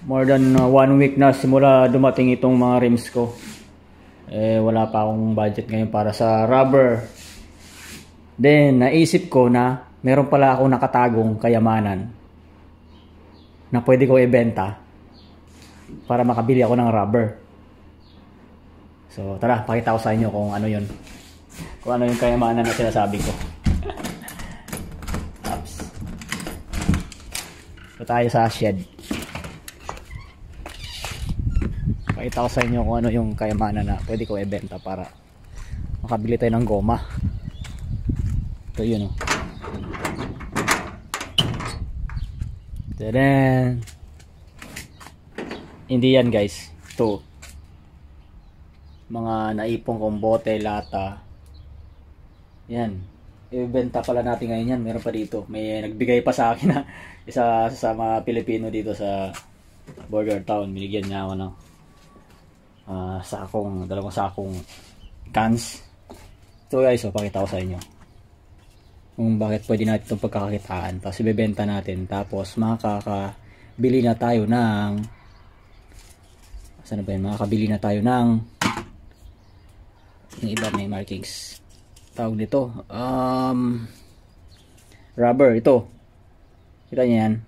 more than 1 week na simula dumating itong mga rims ko. Wala pa akong budget ngayon para sa rubber. Then naisip ko na meron pala akong nakatagong kayamanan na pwede ko ibenta para makabili ako ng rubber. So tara, pakita ko sa inyo kung ano yun. Kung ano yung kayamanan na sinasabi ko. So tayo sa shed. Pakita ko sa inyo kung ano yung kayamanan na pwede ko ibenta para makabili tayo ng goma. Ito yun, oh. Tadaan! Hindi yan, guys. Ito. Mga naipong kong bote, lata. Yan. Ibenta pala natin ngayon yan. Meron pa dito. May nagbigay pa sa akin na isa sa mga Pilipino dito sa Burger Town. Binigyan niya ako ng dalawang sakong cans. Ito, guys, pakita ko sa inyo kung bakit pwede natin itong pagkakakitaan. Tapos ibebenta natin. Tapos makakabili na tayo ng saan ba yun? Makakabili na tayo ng yung iba may markings. Tawag dito rubber. Ito. Kita niyo yan?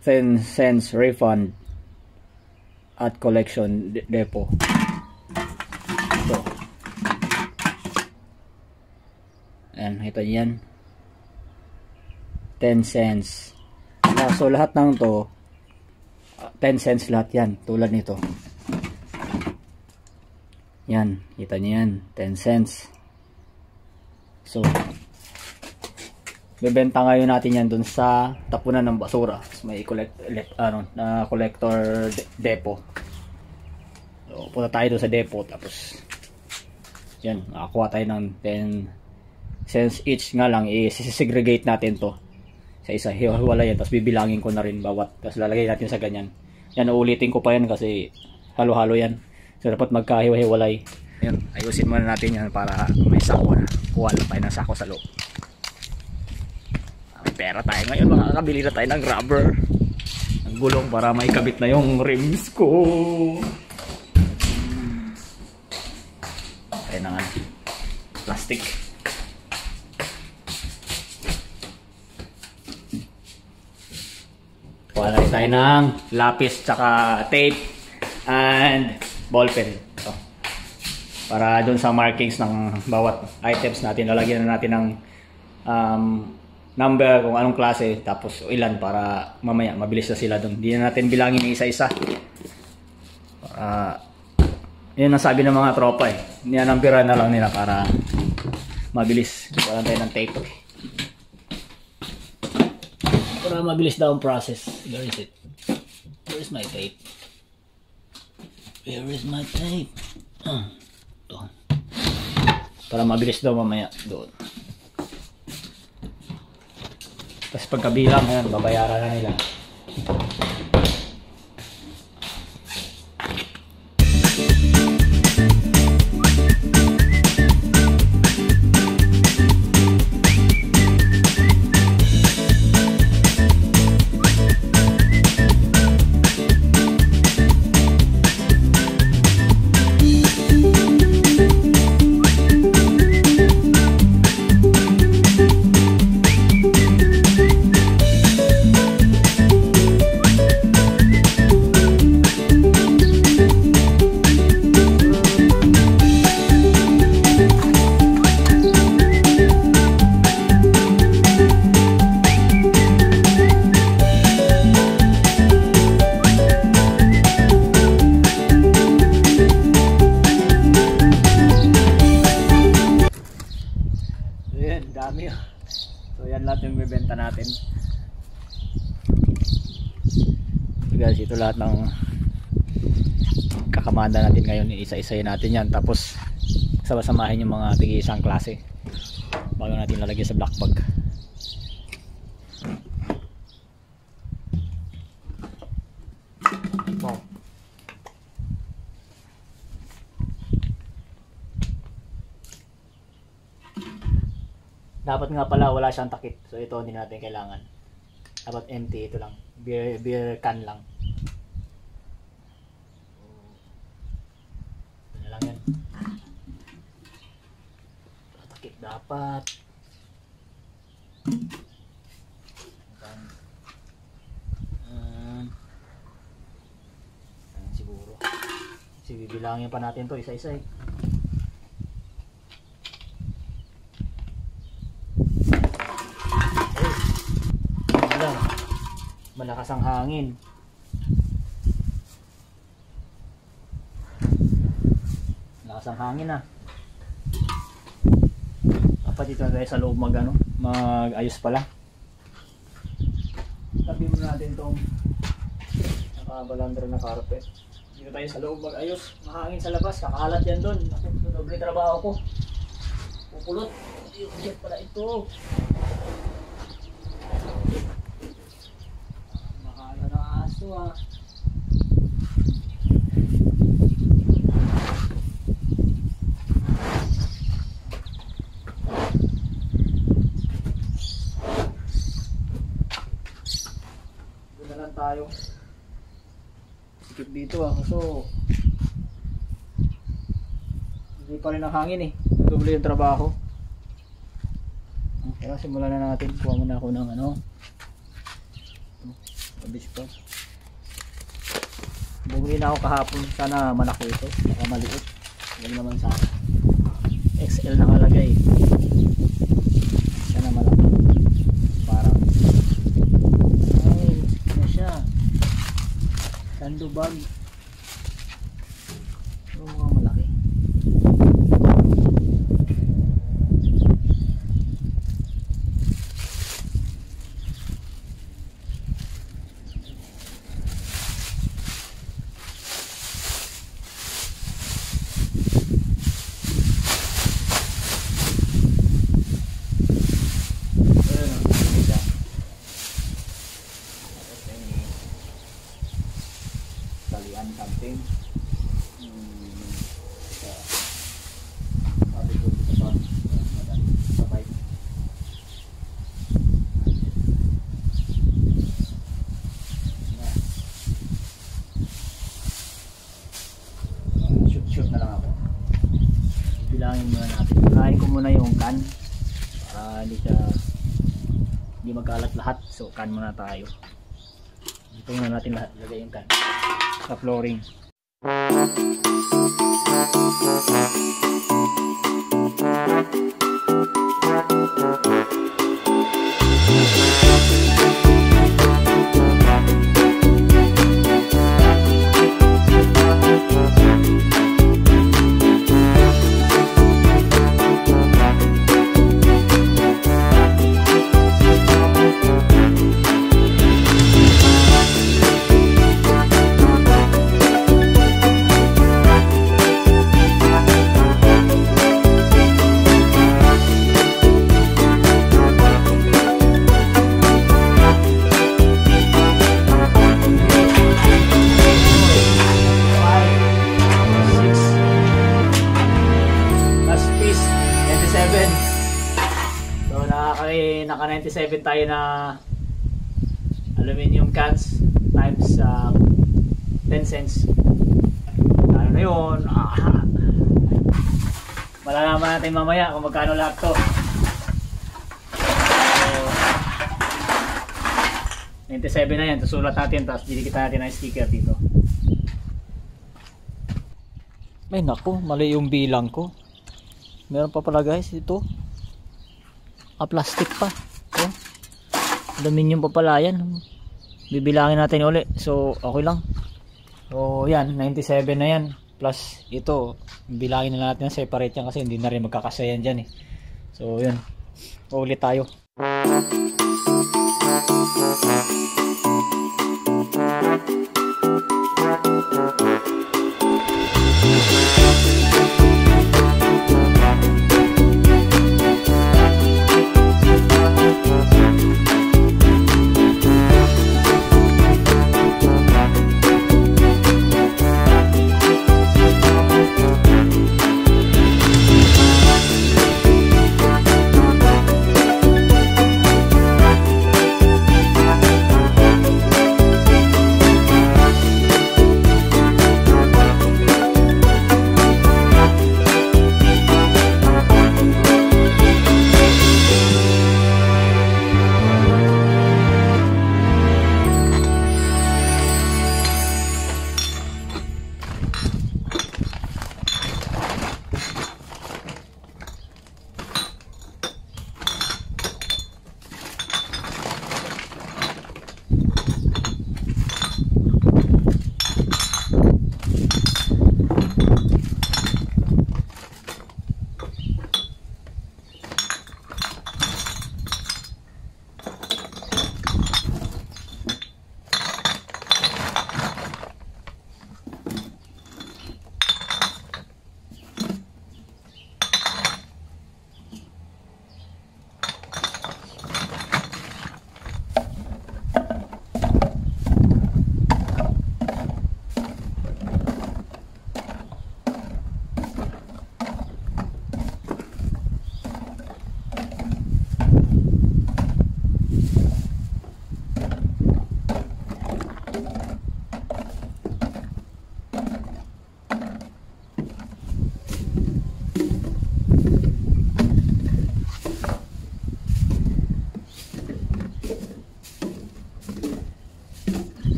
10 cents refund at collection depot. Ito. Ayan, ito yan. 10 cents. So lahat ng to 10 cents lahat yan. Tulad nito. Yan, kita niyo yan. 10 cents. So bebenta ngayon natin yan dun sa tapunan ng basura. So, may collector depot. So punta tayo dun sa depot. Tapos yan, makakuha tayo ng 10 cents each nga lang. I-segregate natin to sa isa, hiwalay yan. Tapos bibilangin ko na rin bawat. Tapos lalagay natin sa ganyan. Yan, uulitin ko pa yan kasi halo-halo yan. So dapat magkahiwa-hiwalay. Yan, ayusin muna natin yan para may sako na. Kuha lang tayo ng sako sa loob. May pera tayo ngayon, makakabili na tayo ng rubber. Ang gulong para may kabit na yung rims ko. Kaya na nga, plastic. Kuha na tayo ng lapis tsaka tape and ballpen. Ito. Para dun sa markings ng bawat items natin, lalagyan na natin ng number kung anong klase, tapos ilan para mamaya mabilis na sila dun. Hindi na natin bilangin isa-isa. Yun ang sabi ng mga tropa eh. Nianambiran na lang nila para mabilis. Wala tayo ng tape. Para mabilis daw ang process. Where is it? Where is my tape? Where is my tape? Ito. Para mabilis daw mamaya doon. Tapos pagkabilang, ayan, babayaran na nila. Dami. So yan lahat yung bibenta natin. So guys, ito lahat ng kakamanda natin ngayon. Isa-isayin natin yan. Tapos sama-samahin yung mga tig-isang klase bago natin lalagay sa black bag. Wow. Dapat nga pala wala siyang takip. So ito hindi natin kailangan. Dapat empty, ito lang. beer can lang. Ano lang yan. Takip dapat. Siguro. Kasi bibilangin pa natin to isa-isa eh. Malakas ang hangin. Malakas ang hangin ah. Dapat dito na tayo sa loob mag-ayos pala. Tabi mo natin tong nakabalandra na carpet. Dito tayo sa loob mag-ayos. Mahangin sa labas, kakalat yan doon. Doble trabaho ko. Pupulot. Yung pala ito. Makala na aso ah. Doon na lang tayo. Sikip dito ah. So hindi pa rin ang hangin eh. Doble yung trabaho. Kaya simulan na natin. Kuha muna ako ng mabis pa. Bumili na ako kahapon. Sana malaki ito. Baka maliit. Huwag naman sana. XL nakalagay. Sana malaki. Parang ay, ano siya. Sandubag. Pero mukhang malaki. Talian something. Sabi ko dito pa. Sabay. Shoot na lang ako. Bilangin muna natin. Kain ko muna yung can. Para hindi magkalat lahat. So can muna tayo. Dito muna natin lahat. Lagay yung can sa flooring. Naka 97 tayo na aluminum cans times 10 cents. Ano na yun? Malalaman natin mamaya kung magkano lahat to. So, 97 na yan. Susulat natin tapos didikit natin ang sticker dito. Ay naku, mali yung bilang ko. Meron pa pala guys ito. Plastic pa. Oh. Aluminium pa pala yan. Bibilangin natin ulit. So okay lang. So yan, 97 na yan. Plus ito, bilangin na natin separate yan kasi hindi na rin magkakasayan dyan eh. So yun. Ulit tayo.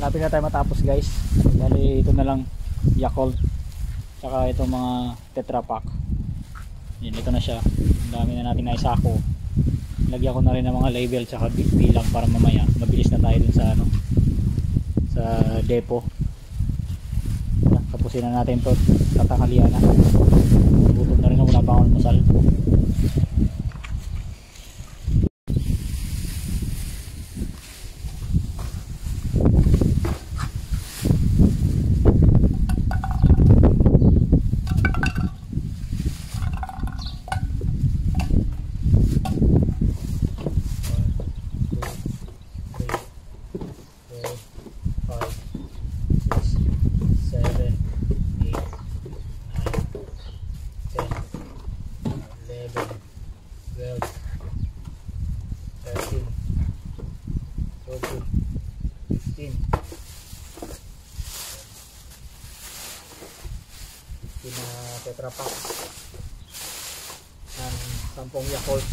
Malapit na tayo matapos guys. Bali ito na lang Yakult tsaka itong mga Tetra Pak. Yan, ito na siya. Ang dami na natin naisako. Lagyan ko na rin ng mga label tsaka bilang para mamaya mabilis na tayo dun sa ano, sa depo. Tapusin na natin to, tatanghalian na. Gutom na rin ako, wala pa akong almusal. Tetra Pak and 10 Yakult.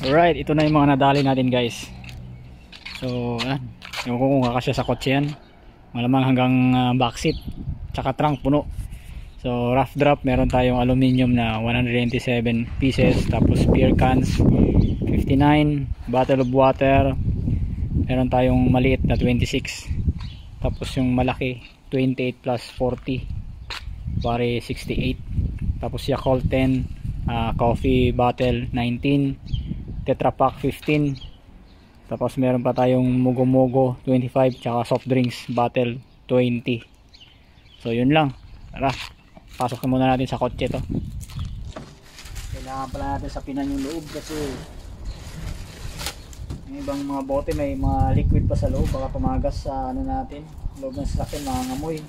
Alright, ito na yung mga nadali natin guys. So, ewan ko kung kakasya sa kotse yan. Malamang hanggang backseat tsaka trunk puno. So rough drop, meron tayong aluminum na 197 pieces, tapos beer cans 59, bottle of water meron tayong maliit na 26, tapos yung malaki 28 plus 40 pare 68, tapos Yakult 10, coffee bottle 19, Tetra Pak 15, tapos meron pa tayong Mogo 25 tsaka soft drinks bottle 20. So yun lang. Tara, pasok na muna natin sa kotse to. Kailangan pala natin sapinan yung loob kasi yung ibang mga bote may mga liquid pa sa loob, baka tumagas sa ano natin, loob ng sasakyan, mangangamoy.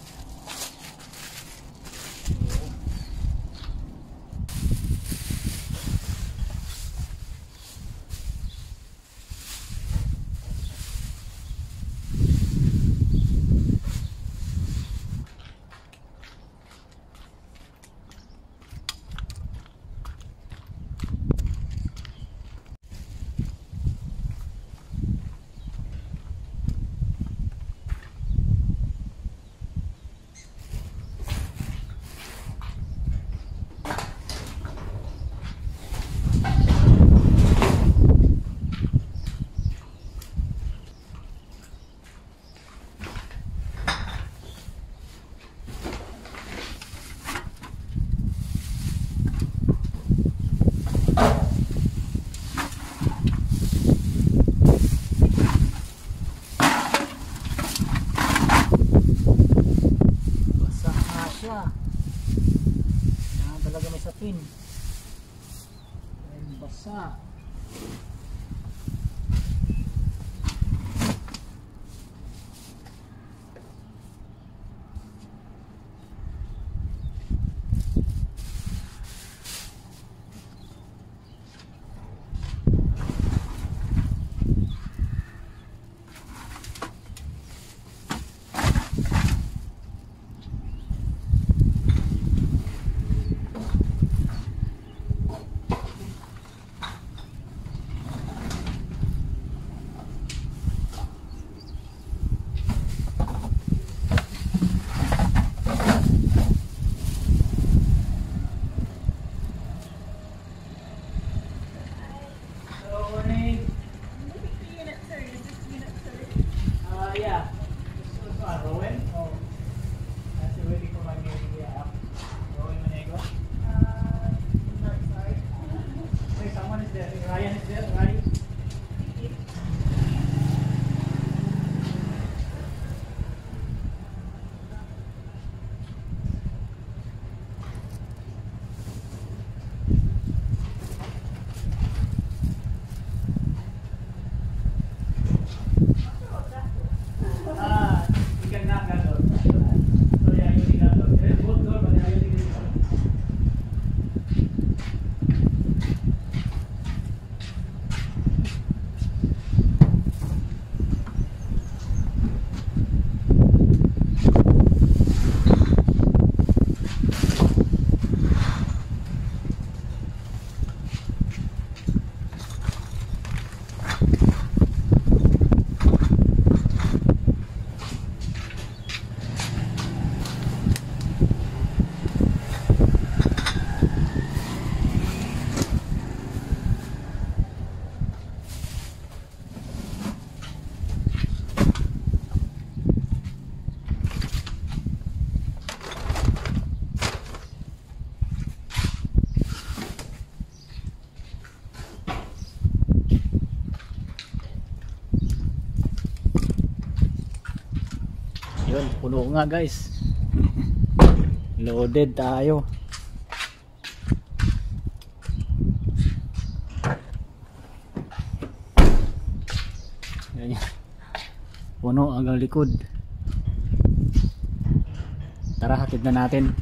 Talaga may sapin. Ay, basa. Yun, puno nga guys. Loaded tayo. Yan yan. Puno hanggang likod. Tara, hatid na natin.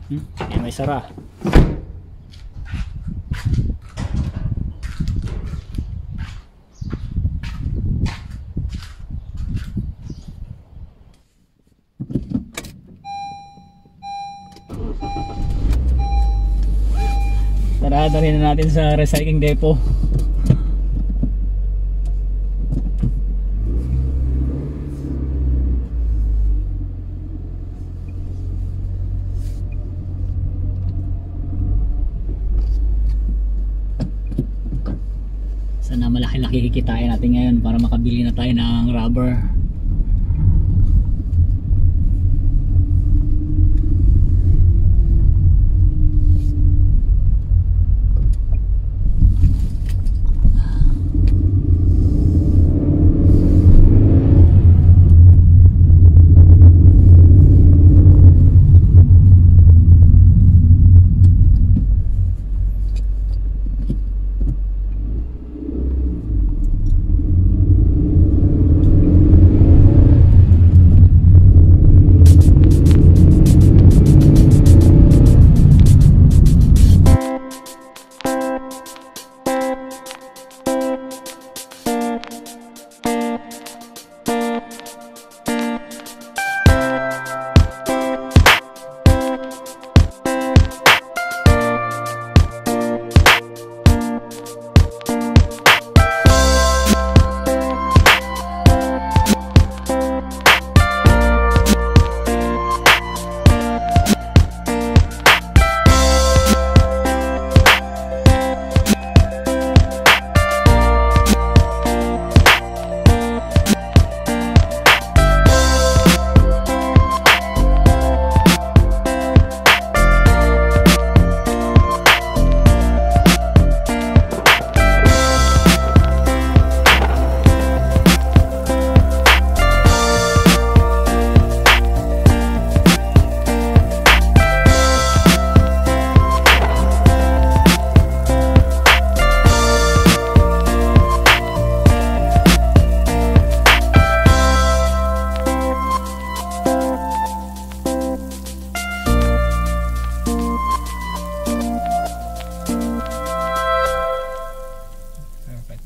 Yan, may sara. Tara, dalhin na natin sa recycling depot. Sana malaki-laki kikitain natin ngayon para makabili na tayo ng rubber.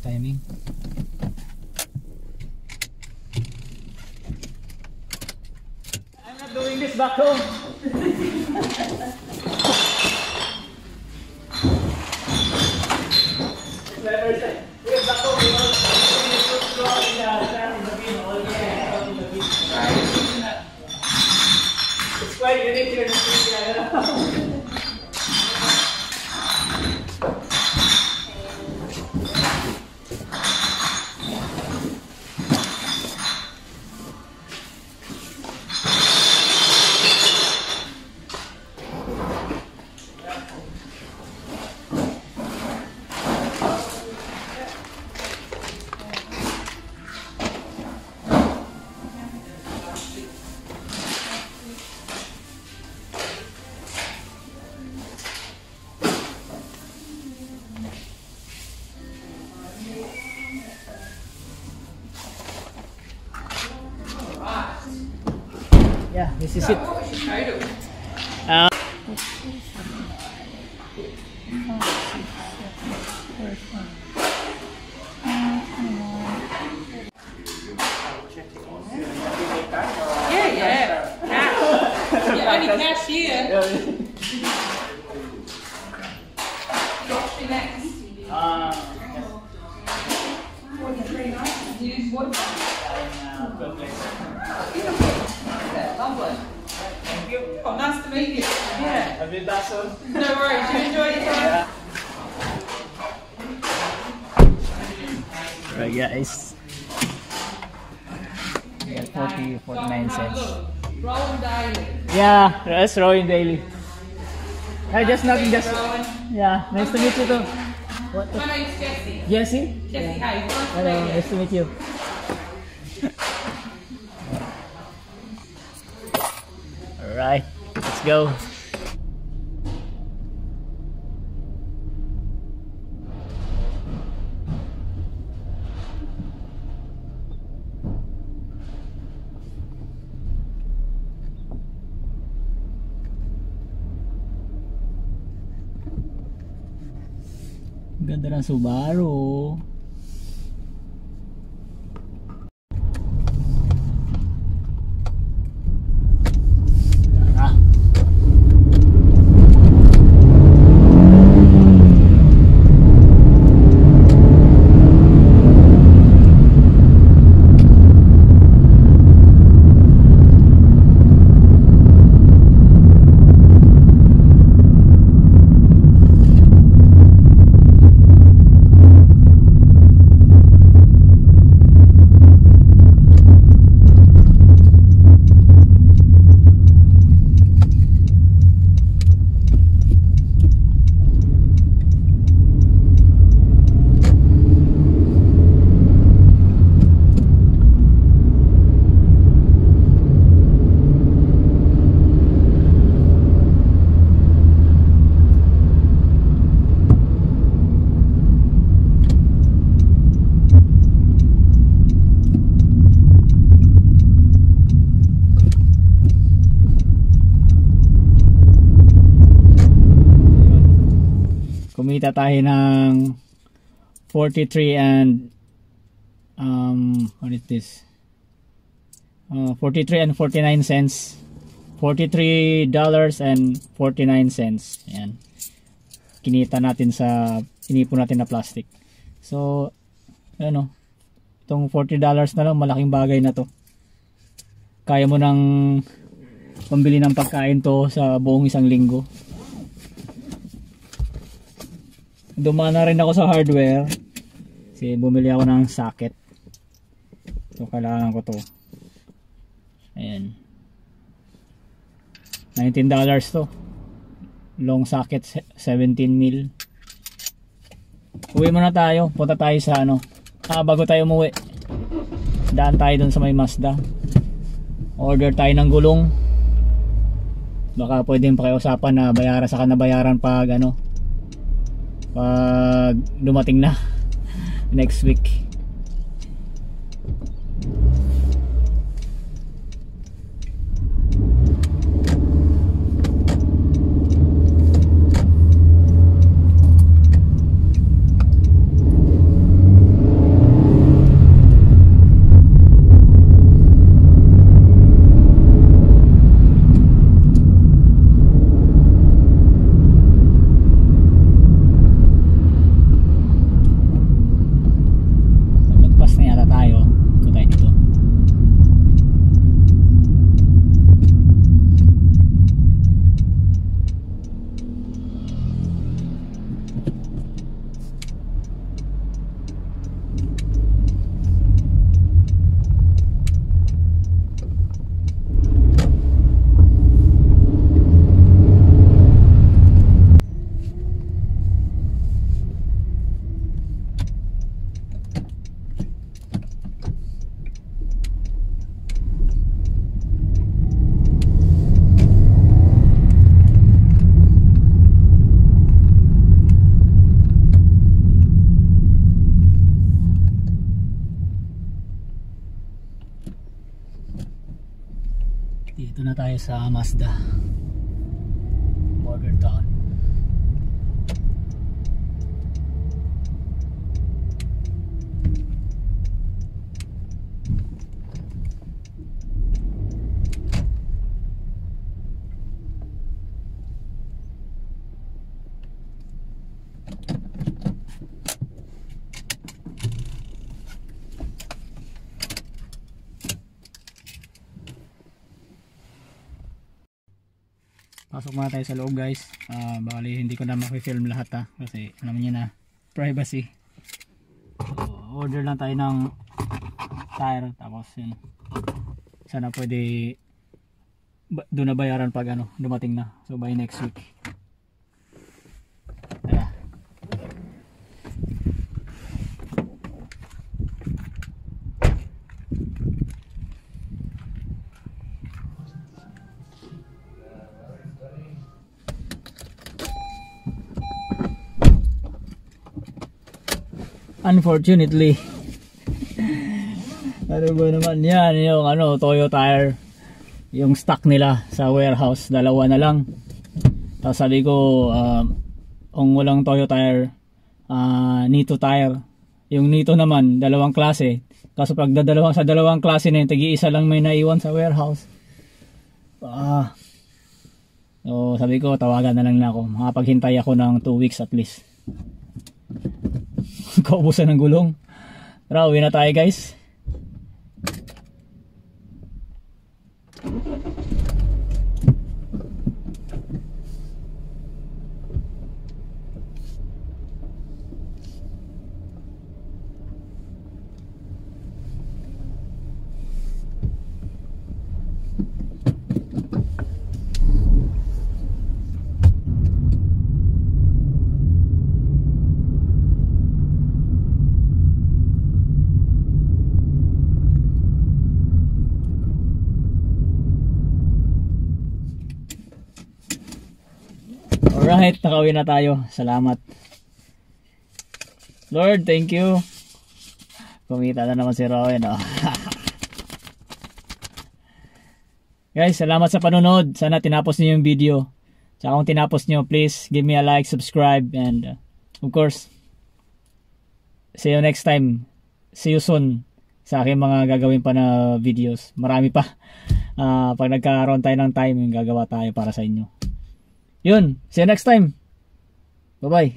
Timing. I'm not doing this back home. It's quite unique here in the city. Yeah, this is it. Only cashier. What's your next? Use what? Lovely. Thank you. Oh, nice to meet you. Yeah. Have you done so? No worries. You enjoy your time. Yeah. Right, guys. Yeah, 49 cents. Rolling daily. Yeah, that's Rowan Daily. I just nothing, just yeah. Nice to meet you too. What? My name's Jessie. Jessie? Jessie Hayes. Nice to Hello, meet you. nice to meet you. Alright, let's go. Ganda ng Subaru. Tara. Kumita tayo ng 43 and what is this? 43 and 49 cents. $43 and 49 cents. Ayan. Kinita natin sa inipon natin na plastic. So, ano, itong $40 na lang, malaking bagay na to. Kaya mo nang pambili ng pagkain to sa buong isang linggo. Dumaan na rin ako sa hardware kasi bumili ako ng socket. So kailangan ko to. Ayan, $19 to. Long socket, 17 mil. Uwi muna tayo. Punta tayo sa ano, bago tayo umuwi, daan tayo dun sa may Mazda. Order tayo ng gulong. Baka pwedeng pakiusapan na bayaran sa kanabayaran pag ano, pag dumating na next week. Dito na tayo sa Mazda Border Town. Pasok muna tayo sa loob, guys. Bali hindi ko na makifilm lahat kasi alam niyo na, privacy. So, order lang tayo ng tire, tapos yun, sana pwede doon na bayaran pag ano, dumating na. So by next week. Tara. Unfortunately. Ano ba naman yan, yung ano, Toyo tire, yung stock nila sa warehouse, dalawa na lang. Tapos sabi ko, kung walang Toyo tire, Nito tire. Yung Nito naman, dalawang klase. Kaso pag sa dalawang klase na yun, tagi-isa lang may naiwan sa warehouse. So sabi ko, tawagan na lang na ako. Makapaghintay ako ng 2 weeks at least. Kaubusan ng gulong. Tara, uwi na tayo guys. Alright, nakauwi na tayo. Salamat. Lord, thank you. Kumita na naman si Rowan. Oh. Guys, salamat sa panonood. Sana tinapos niyo yung video. Tsaka kung tinapos niyo, please give me a like, subscribe, and of course, see you next time. See you soon sa aking mga gagawin pa na videos. Marami pa. Pag nagkaroon tayo ng time, gagawa tayo para sa inyo. Yun, see you next time. Bye-bye.